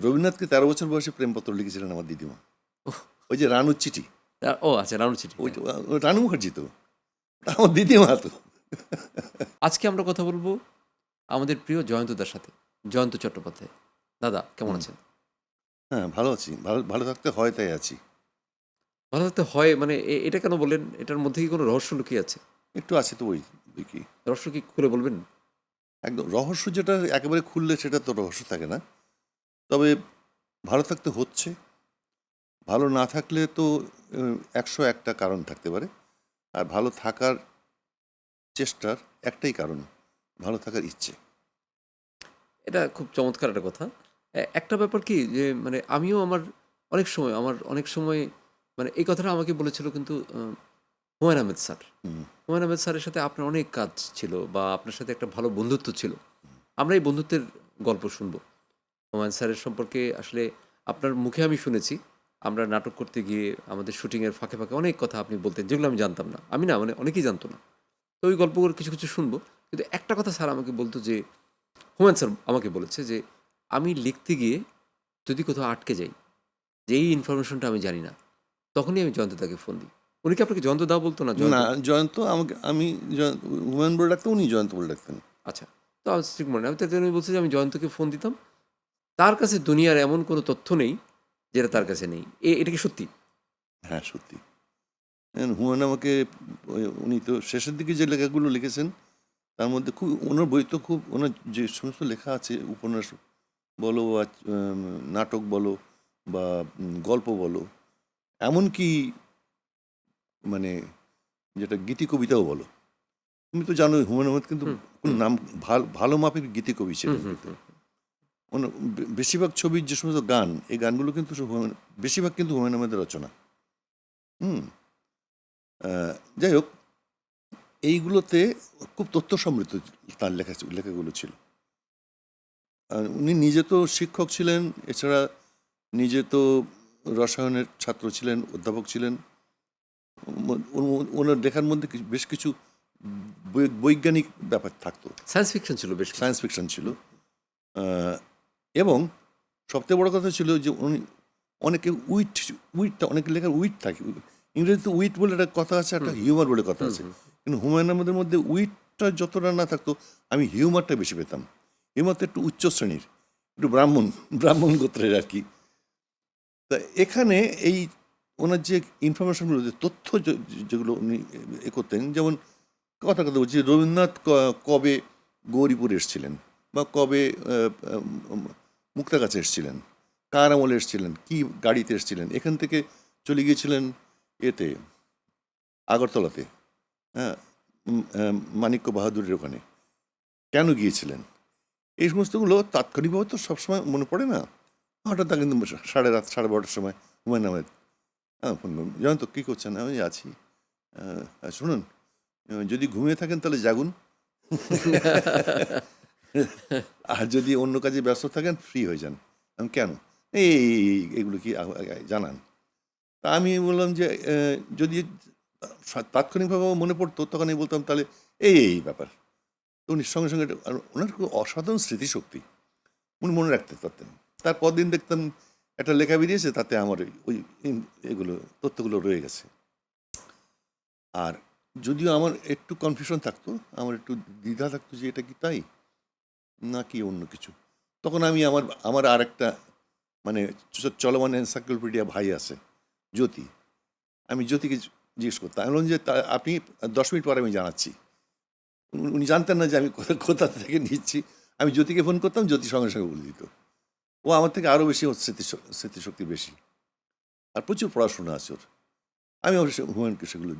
রবীন্দ্রনাথকে 13 বছর বয়সে প্রেমপত্র লিখেছিলেন আমার দিদিমা। ওই যে রানুর চিঠি, ও আচ্ছা, রানুর চিঠি। ওই রানু মুখার্জি তো, ওটা আমার দিদিমা তো। আজকে আমরা কথা বলবো আমাদের প্রিয় জয়ন্তদার সাথে, জয়ন্ত চট্টোপাধ্যায়। দাদা কেমন আছেন? হ্যাঁ, ভালো আছি, ভালো ভালো থাকতে হয় তাই আছি। ভালো থাকতে হয় মানে এটা কেন বললেন? এটার মধ্যে কি কোনো রহস্য লুকিয়ে আছে? একটু আছে তো ওই কি, রহস্য কি খুলে বলবেন? একদম রহস্য যেটা একেবারে খুললে সেটা তো রহস্য থাকে না। তবে ভালো থাকতে হচ্ছে, ভালো না থাকলে তো 101টা কারণ থাকতে পারে। আর ভালো থাকার চেষ্টার একটাই কারণ, ভালো থাকার ইচ্ছে। এটা খুব চমৎকার একটা কথা। একটা ব্যাপার কি যে মানে আমিও অনেক সময় মানে এই কথাটা আমাকে বলেছিল কিন্তু হুমায়ূন আহমেদ স্যার। হুম, হুমায়ূন আহমেদ স্যারের সাথে আপনার অনেক কাজ ছিল বা আপনার সাথে একটা ভালো বন্ধুত্ব ছিল। আমরা এই বন্ধুত্বের গল্প শুনবো। হুমায়ূন স্যারের সম্পর্কে আসলে আপনার মুখে আমি শুনেছি। আমরা নাটক করতে গিয়ে আমাদের শুটিংয়ের ফাঁকে, ফাঁকে অনেক কথা আপনি বলতেন যেগুলো আমি জানতাম না। আমি না মানে অনেকেই জানতো না। তো ওই গল্পগুলো কিছু, কিছু শুনবো। কিন্তু একটা কথা স্যার আমাকে বলত যে হুমায়ূন স্যার আমাকে বলেছে যে, আমি লিখতে গিয়ে যদি কোথাও আটকে যাই, যে এই ইনফরমেশনটা আমি জানি না, তখনই আমি জয়ন্তদাকে ফোন দিই। উনি কি আপনাকে জয়ন্ত দা বলতো না না জয়ন্ত? জয়ন্ত আমাকে, আমি হুমায়ুন বলে ডাকতাম, উনি জয়ন্ত বলে ডাকতেন। আচ্ছা। তো আমার ঠিক মনে নেই। আমি তাই উনি বলছে যে আমি জয়ন্তকে ফোন দিতাম। তার কাছে দুনিয়ার এমন কোনো তথ্য নেই যেটা তার কাছে নেই। এটা কি সত্যি? হ্যাঁ, সত্যি। হুমায়ুন আমাকে, উনি তো শেষের দিকে যে লেখাগুলো লিখেছেন তার মধ্যে খুব, ওনার বই তো খুব, ওনার যে সমস্ত লেখা আছে উপন্যাস বলো বা নাটক বলো বা গল্প বলো, এমনকি মানে যেটা গীতি কবিতাও বলো, তুমি তো জানোই হুমায়ুন আহমেদ কিন্তু হুম, কোন নাম, ভালো মাপের গীতি কবি হুম, ছিলেন হুম, কিন্তু। হুম। বেশিরভাগ ছবির যে সমস্ত গান, এই গানগুলো কিন্তু বেশিরভাগ কিন্তু হুমায়ুন আহমেদের রচনা। হুম। যাই হোক, এইগুলোতে খুব তথ্য সমৃদ্ধ তার লেখাগুলো ছিল। উনি নিজে তো শিক্ষক ছিলেন, এছাড়া নিজে তো রসায়নের ছাত্র ছিলেন, অধ্যাপক ছিলেন। ওনার লেখার মধ্যে বেশ কিছু বৈজ্ঞানিক ব্যাপার থাকতো, সায়েন্স ফিকশন ছিল বেশ কিছু। সায়েন্স ফিকশন ছিল। আহ, এবং সবথেকে বড় কথা ছিল যে উনি অনেকে উইটটা, অনেকে লেখার উইট থাকে। ইংরেজিতে উইট বলে একটা কথা আছে, একটা হিউমার বলে কথা আছে। কিন্তু হুমায়ুন আহমেদের মধ্যে উইটটা যতটা না থাকতো, আমি হিউমারটা বেশি পেতাম। হিউমারটা একটু উচ্চ শ্রেণীর, একটু ব্রাহ্মণ গোত্রের আর কি। তা এখানে এই ওনার যে ইনফরমেশনগুলো, যে তথ্য যেগুলো উনি করতেন, যেমন কথা কথা বলছি, রবীন্দ্রনাথ কবে গৌরীপুর এসেছিলেন, বা কবে মুক্তাগাছা এসেছিলেন, কার আমলে এসেছিলেন, কী গাড়িতে এসেছিলেন, এখান থেকে চলে গিয়েছিলেন এতে আগরতলাতে, হ্যাঁ, মানিক্য বাহাদুরের ওখানে কেন গিয়েছিলেন, এই সমস্তগুলো তাৎক্ষণিকভাবে তো সবসময় মনে পড়ে না। হঠাৎ কিন্তু 12:30 সময় হুমায়ুন আহমেদ, হ্যাঁ, ফোন করুন, জয়ন্ত কী করছেন? আমি আছি। শুনুন, যদি ঘুমিয়ে থাকেন তাহলে জাগুন, আর যদি অন্য কাজে ব্যস্ত থাকেন ফ্রি হয়ে যান। আমি কেন? এগুলো কি জানান। তা আমি বললাম যে যদি তাৎক্ষণিকভাবে মনে পড়তো, তখন আমি বলতাম তাহলে এই ব্যাপার। তো উনি সঙ্গে সঙ্গে আর ওনার খুব অসাধারণ স্মৃতিশক্তি, উনি মনে রাখতে পারতেন। তারপর দিন দেখতাম একটা লেখা বেরিয়েছে, তাতে আমার ওই এগুলো তথ্যগুলো রয়ে গেছে। আর যদিও আমার একটু কনফিউশন থাকতো, আমার একটু দ্বিধা থাকতো যে এটা কি তাই নাকি অন্য কিছু, তখন আমি আমার আমার আর একটা মানে চলমান এনসাইক্লোপিডিয়া ভাই আছে, জ্যোতি। আমি জ্যোতিকে জিজ্ঞেস করতাম, আমি বললাম যে আপনি 10 মিনিট পরে আমি জানাচ্ছি। উনি জানতেন না যে আমি কোথা থেকে নিচ্ছি। আমি জ্যোতিকে ফোন করতাম, জ্যোতি সঙ্গে সঙ্গে বলে দিত। ও আমার থেকে আরও বেশি, ওর স্মৃতিশক্তি বেশি, আর প্রচুর পড়াশোনা আছে ওর। আমি অবশ্য হুমায়ুনকে সেগুলো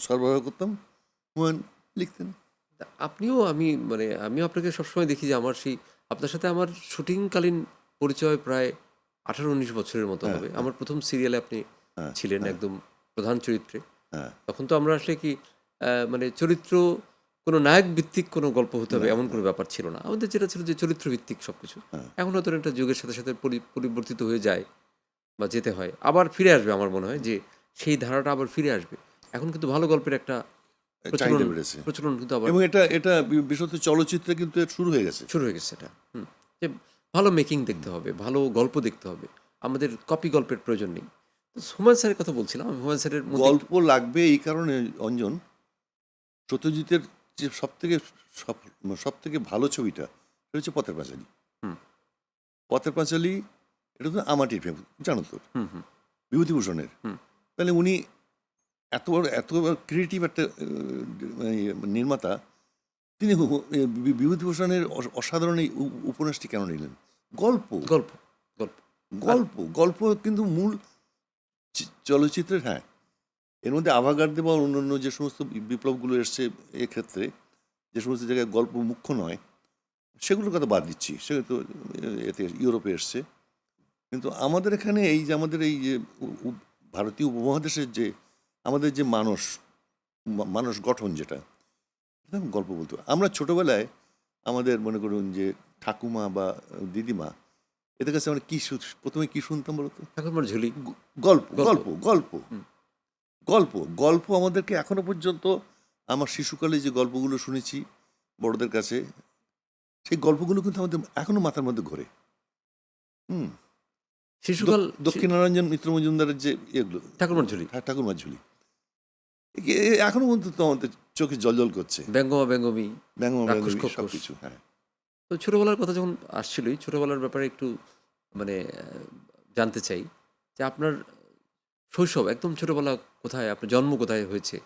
সরবরাহ করতাম, হুমায়ুন লিখতেন। তা আপনিও আমিও আপনাকে সবসময় দেখি যে আমার সেই আপনার সাথে আমার শুটিংকালীন পরিচয় প্রায় 18-19 বছরের মতো হ্যাঁ, হবে। হ্যাঁ, আমার প্রথম সিরিয়ালে আপনি হ্যাঁ, ছিলেন হ্যাঁ, একদম প্রধান চরিত্রে। হ্যাঁ। তখন তো আমরা আসলে কি মানে চরিত্র কোনো নায়ক ভিত্তিক কোনো গল্প হতে হবে না, এমন না, কোনো ব্যাপার ছিল না। আমাদের যেটা ছিল যে চরিত্র ভিত্তিক সবকিছু। হ্যাঁ। এখন হয়তো একটা যুগের সাথে, সাথে পরিবর্তিত হয়ে যায় বা যেতে হয়। আবার ফিরে আসবে আমার মনে হয় যে সেই ধারাটা আবার ফিরে আসবে। এখন কিন্তু ভালো গল্পের একটা প্রচলন চাহিদা বেড়েছে, প্রচলন কিন্তু আবার এবং এটা এটা বিশেষত চলচ্চিত্রে কিন্তু এর শুরু হয়ে গেছে। শুরু হয়ে গেছে এটা। যে ভালো মেকিং দেখতে হবে, ভালো গল্প দেখতে হবে। আমাদের কপি গল্পের প্রয়োজন নেই। তো হুমায়ূন স্যারের কথা বলছিলাম। আমি হুমায়ূন স্যারের মধ্যে একটু গল্প লাগবে এই কারণে অঞ্জন, সত্যজিতের যে সব থেকে ভালো ছবিটা সেটা হচ্ছে পথের পাঁচালী। হুম, পথের পাঁচালী এটা তো আমাটির ফেম, জানো তো, হুম, হুম, বিভূতিভূষণের। হুম। তাহলে উনি এত বড় ক্রিয়েটিভ একটা নির্মাতা, তিনি বিভূতিভূষণের অসাধারণ এই উপন্যাসটি কেন নিলেন? গল্প, গল্প, গল্প। আর গল্প, গল্প কিন্তু মূল চলচ্চিত্রের, হ্যাঁ, এর মধ্যে আভাগার্দে বা অন্যান্য যে সমস্ত বিপ্লবগুলো এসছে এক্ষেত্রে, যে সমস্ত জায়গায় গল্প মুখ্য নয়, সেগুলোর কথা বাদ দিচ্ছি, সেগুলো তো এতে ইউরোপে এসছে। কিন্তু আমাদের এখানে এই যে আমাদের এই যে ভারতীয় উপমহাদেশের যে আমাদের যে মানুষ গঠন যেটা, এটা আমি গল্প বলতে পারি। আমরা ছোটবেলায় আমাদের মনে করুন যে ঠাকুমা বা দিদিমা, এদের কাছে আমরা প্রথমে কি শুনতাম বলতো? ঠাকুরমার ঝুলি, গল্প, গল্প। গল্প, গল্প, হুম। গল্প, গল্প আমাদেরকে এখনো পর্যন্ত, আমার শিশুকালে যে গল্পগুলো শুনেছি বড়দের কাছে, সেই গল্পগুলো কিন্তু আমাদের এখনো মাথার মধ্যে ঘোরে। হুম। শিশুকাল দক্ষিণারঞ্জন মিত্র মজুমদারের যে এগুলো, ঠাকুরমার ঝুলি, ঠাকুরমার ঝুলি, এখনো পর্যন্ত আমাদের চোখে জল করছে। ব্যঙ্গমা ব্যঙ্গমী, ব্যঙ্গমা রাক্ষস ব্যঙ্গমী সব খোকস। কিছু, হ্যাঁ। তো ছোটবেলার কথা যখন আসছিলই, ছোটবেলার ব্যাপারে একটু মানে জানতে চাই যে আপনার শৈশব একদম ছোটবেলা কোথায়, আপনার জন্ম কোথায় হয়েছে?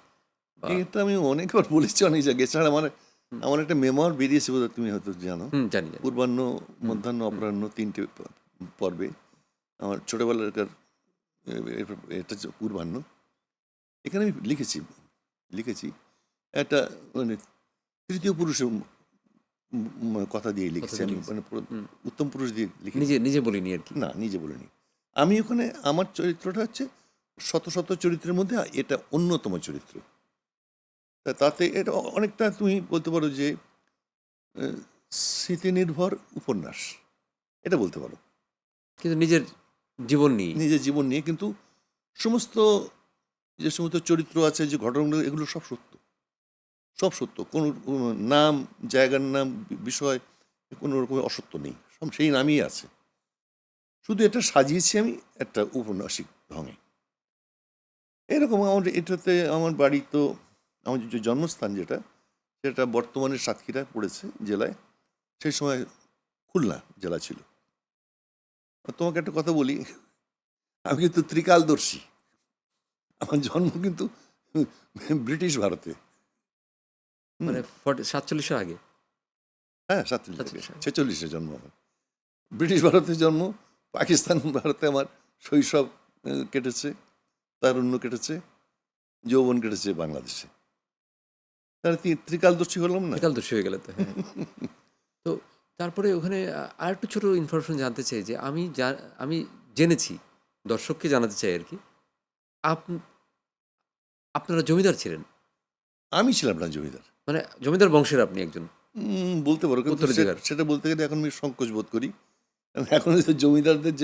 বা এটা আমি অনেকবার বলেছি অনেক জায়গায়। এছাড়া আমার হুম, আমার একটা মেমোয়ার বেরিয়েছে, বোধহয় তুমি হয়তো জানো। হুম, জানি, জানি। পূর্বাহ্ন, হুম, মধ্যাহ্ন, হুম। অপরাহ্ন ৩টে পর্বে আমার ছোটবেলাকার এটা হচ্ছে পূর্বাহ্ন। এখানে আমি লিখেছি একটা মানে তৃতীয় পুরুষের কথা দিয়ে কথা লিখেছি দিয়ে আমি, লিখেছেন। মানে হুম। উত্তম পুরুষ দিয়ে লিখেছি। নিজে, নিজে বলিনি আরকি। না, নিজে বলিনি। আমি ওখানে আমার চরিত্রটা হচ্ছে শত শত চরিত্রের মধ্যে এটা অন্যতম চরিত্র। তাতে এটা অনেকটা তুমি বলতে পারো যে স্মৃতিনির্ভর উপন্যাস, এটা বলতে পারো। কিন্তু নিজের জীবন নিয়েই। নিজের জীবন নিয়ে, কিন্তু সমস্ত যে সমস্ত চরিত্র আছে, যে ঘটনাগুলো, এগুলো সব সত্য, সব সত্য। কোনো নাম, জায়গার নাম, বিষয়, কোনো রকমের অসত্য নেই, সব সেই নামই আছে। শুধু এটা সাজিয়েছি আমি একটা উপন্যাসিক ঢঙে। এরকম আমার এটাতে আমার বাড়ি তো, আমার যে জন্মস্থান যেটা, সেটা বর্তমানে সাতক্ষীরা পড়েছে জেলায়, সেই সময় খুলনা জেলা ছিল। আর তোমাকে একটা কথা বলি, আমি কিন্তু ত্রিকালদর্শী। আমার জন্ম কিন্তু ব্রিটিশ ভারতে। হুম। মানে ৪৭ এর আগে? হ্যাঁ, 47 থেকে ৪৭ এর আগে। 46-এ জন্ম আমার। ব্রিটিশ ভারতে জন্ম, পাকিস্তান ভারতে আমার শৈশব কেটেছে, তারুণ্য কেটেছে, যৌবন কেটেছে বাংলাদেশে। তাহলে ত্রিকালদর্শী হলাম না? ত্রিকালদর্শী হয়ে গেলে তো, হ্যাঁ। তো তারপরে ওখানে আরেকটু ছোট ইনফরমেশন জানতে চাই যে আমি জেনেছি, দর্শককে জানাতে চাই আরকি। আপ আপনারা জমিদার ছিলেন। আমি ছিলাম না জমিদার। মানে জমিদার বংশের আপনি একজন বলতে পারো, কিন্তু উত্তরাধিকার। সেটা বলতে গেলে এখন আমি সংকোচ বোধ করি। কারণ এখন যে জমিদারদের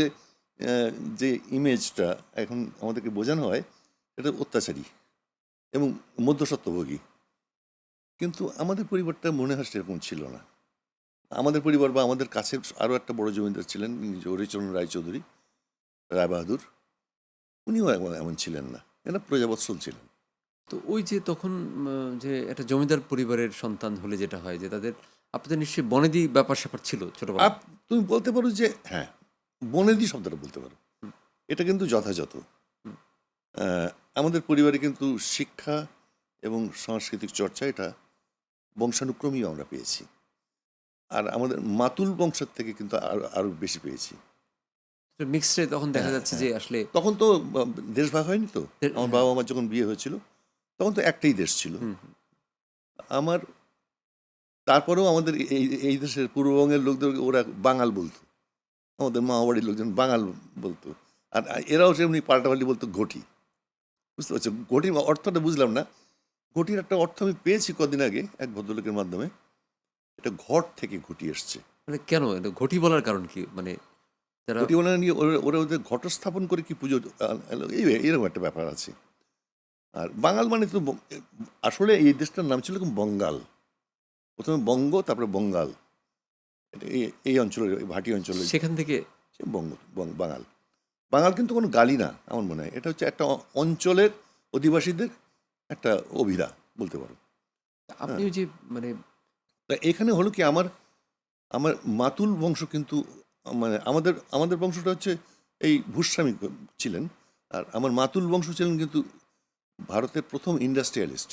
যে ইমেজটা এখন আমাদেরকে বোঝানো হয়, এটা অত্যাচারী এবং মধ্যস্বত্বভোগী। কিন্তু আমাদের পরিবারটা মনে হয় সেরকম ছিল না। আমাদের পরিবার বা আমাদের কাছের আরও একটা বড় জমিদার ছিলেন, হরিচরণ রায়চৌধুরী, রায়বাহাদুর। উনিও এমন ছিলেন না, এরা প্রজাবৎসল ছিলেন। তো ওই যে তখন যে একটা জমিদার পরিবারের সন্তান হলে যেটা হয় যে আপনাদের নিশ্চয়ই বনেদি ব্যাপার-স্যাপার ছিল ছোটবেলায়? আপ তুমি বলতে পারো যে হ্যাঁ, বনেদি শব্দটা বলতে পারো। হুম, এটা কিন্তু যথাযথ। হুম। আমাদের পরিবারে কিন্তু শিক্ষা এবং সাংস্কৃতিক চর্চা এটা বংশানুক্রমেই আমরা পেয়েছি। আর আমাদের মাতুল বংশের থেকে কিন্তু আরও বেশি পেয়েছি। তো মিক্সড এ তখন দেখা হ্যাঁ, যাচ্ছে যে হ্যাঁ। আসলে তখন তো দেশ ভাগ হয়নি তো। আমার হ্যাঁ। বাবা মার যখন বিয়ে হয়েছিল, তখন তো একটাই দেশ ছিল। হুম, হুম। আমার তারপরেও আমাদের এই দেশের পূর্ববঙ্গের লোকদের ওরা বাঙাল বলতো। আমাদের মামাবাড়ির লোকজন বাঙাল বলতো। আর এরাও সেমনি পাল্টাপাল্টি বলতো ঘটি। বুঝতে পারছো? ঘটির অর্থটা বুঝলাম না। ঘটির একটা অর্থ আমি পেয়েছি কদিন আগে এক ভদ্রলোকের মাধ্যমে। এটা ঘট থেকে ঘটি এসছে। মানে কেন? এটা ঘটি বলার কারণ কি? মানে যারা ঘটি বানানো নিয়ে ওরা ওদের ঘটস্থাপন করে কি পুজো এরকম একটা ব্যাপার আছে। আর বাঙাল মানে তো আসলে এই দেশটার নাম ছিল বঙ্গাল। প্রথমে বঙ্গ, তারপরে বঙ্গাল। এই অঞ্চলের, এই ভাটি অঞ্চলের সেখান থেকে বাঙাল। বাঙাল কিন্তু কোনো গালি না আমার মনে হয়, এটা হচ্ছে একটা অঞ্চলের অধিবাসীদের একটা অভিধা বলতে পারো। আপনি ওই যে মানে তা এখানে হলো কি, আমার আমার মাতুল বংশ কিন্তু, মানে আমাদের বংশটা হচ্ছে এই ভূস্বামী ছিলেন, আর আমার মাতুল বংশ ছিলেন কিন্তু ভারতের প্রথম ইন্ডাস্ট্রিয়ালিস্ট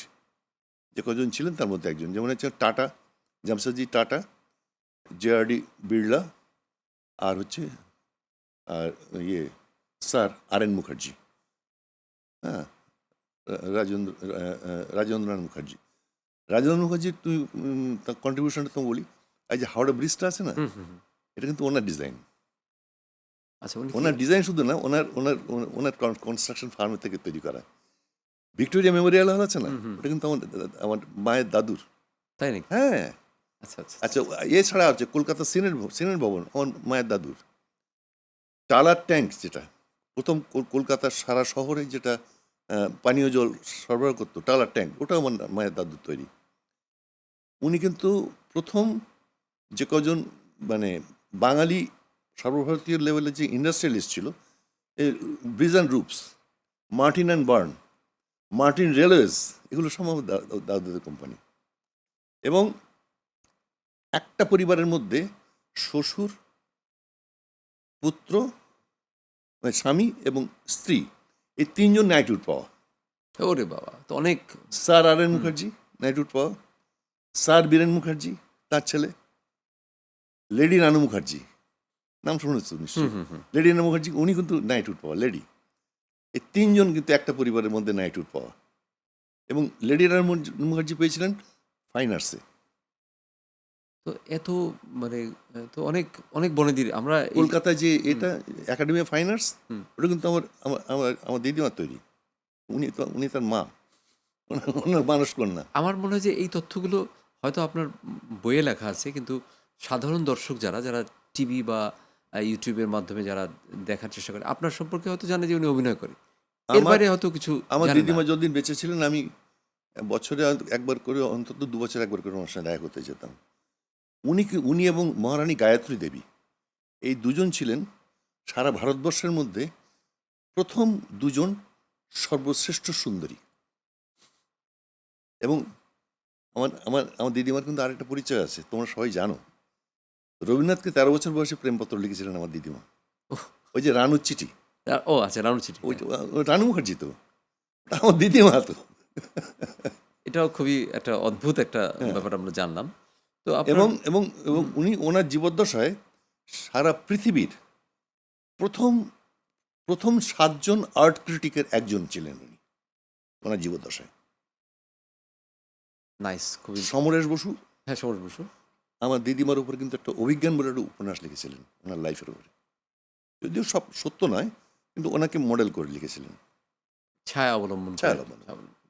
যে কজন ছিলেন তার মধ্যে একজন, যেমন হচ্ছে টাটা, জামশেদজি টাটা, জেআরডি বিড়লা, আর হচ্ছে আর ইয়ে স্যার আর.এন. মুখার্জি, হ্যাঁ, রাজেন্দ্রনাথ মুখার্জি। রাজেন্দ্র মুখার্জির তুই তার কন্ট্রিবিউশনটা তো বলি, এই যে হাওড়া ব্রিজটা আছে না, এটা কিন্তু ওনার ডিজাইন। আচ্ছা, উনি ওনার ডিজাইন শুধু না, ওনার ওনার ওনার কনস্ট্রাকশন ফার্ম থেকে তৈরি করা। ভিক্টোরিয়া মেমোরিয়াল হল আছে না, ওটা কিন্তু আমার মায়ের দাদুর। তাই নাকি? হ্যাঁ, আচ্ছা আচ্ছা আচ্ছা, এছাড়া হচ্ছে কলকাতা সিনেট ভবন আমার মায়ের দাদুর। টালার ট্যাঙ্ক যেটা প্রথম কলকাতার সারা শহরে যেটা পানীয় জল সরবরাহ করতো, টালার ট্যাঙ্ক, ওটা আমার মায়ের দাদুর তৈরি। উনি কিন্তু প্রথম যে কজন মানে বাঙালি সর্বভারতীয় লেভেলে যে ইন্ডাস্ট্রিয়ালিস্ট ছিল, bridge and রুপস, Martin and burn, Martin railways, এগুলো সব আমার দাদুদের কোম্পানি। এবং একটা পরিবারের মধ্যে শ্বশুর, পুত্র, মানে স্বামী এবং স্ত্রী, এই তিনজন নাইটহুড পাওয়া। ওরে বাবা, তো অনেক। Sir R N. মুখার্জি নাইটহুড পাওয়া, স্যার বীরেন মুখার্জি তার ছেলে, লেডি রানু মুখার্জি, নাম শুনেছো নিশ্চয়ই, লেডি রানু মুখার্জি, উনি কিন্তু নাইটহুড পাওয়া লেডি। এই তিনজন কিন্তু একটা পরিবারের মধ্যে নাইটহুড পাওয়া। এবং লেডি রানু মুখার্জি পেয়েছিলেন ফাইন আর্টসে। তো এত মানে তো অনেক অনেক বনেদির আমরা কলকাতায় যে এটা একাডেমি অফ ফাইন আর্টস, ওটা কিন্তু আমার আমার আমার আমার দিদিমার তৈরি। উনি তার মা, ওনার মানুষ কন্যা। আমার মনে হয় যে এই তথ্যগুলো হয়তো আপনার বইয়ে লেখা আছে, কিন্তু সাধারণ দর্শক যারা যারা টিভি বা ইউটিউবের মাধ্যমে যারা দেখার চেষ্টা করে আপনার সম্পর্কে হয়তো জানে যে উনি অভিনয় করে, এর বাইরে হয়তো কিছু আমার জানে না। দিদিমা যতদিন বেঁচে ছিলেন, আমি বছরে একবার করে, অন্তত 2 বছর একবার করে ওনার সঙ্গে দেখা করতে যেতাম। উনি এবং মহারানী গায়ত্রী দেবী, এই দুজন ছিলেন সারা ভারতবর্ষের মধ্যে প্রথম দুজন সর্বশ্রেষ্ঠ সুন্দরী। এবং আমার আমার আমার দিদিমার কিন্তু আরেকটা পরিচয় আছে, তোমরা সবাই জানো। রবীন্দ্রনাথকে 13 বছর বয়সে প্রেমপত্র লিখেছিলেন আমার দিদিমা। ওই যে রানুর চিঠি, ও আচ্ছা, রানু চিঠি, ওই রানু মুখার্জি তো, ওটা আমার দিদিমা তো। এটাও খুবই একটা অদ্ভুত একটা ব্যাপার আমরা জানলাম। তো এবং এবং এবং উনি ওনার জীবদ্দশায় সারা পৃথিবীর প্রথম প্রথম 7 জন আর্ট ক্রিটিকের একজন ছিলেন উনি ওনার জীবদ্দশায়। নাইস, খুবই। সমরেশ বসু, হ্যাঁ, সমর বসু আমার দিদিমার উপর কিন্তু একটা অভিজ্ঞান বলে একটা উপন্যাস লিখেছিলেন ওনার লাইফের উপরে, যদিও সব সত্য নয়, কিন্তু ওনাকে মডেল করে লিখেছিলেন। ছায়া অবলম্বন করে। ছায়া অবলম্বন।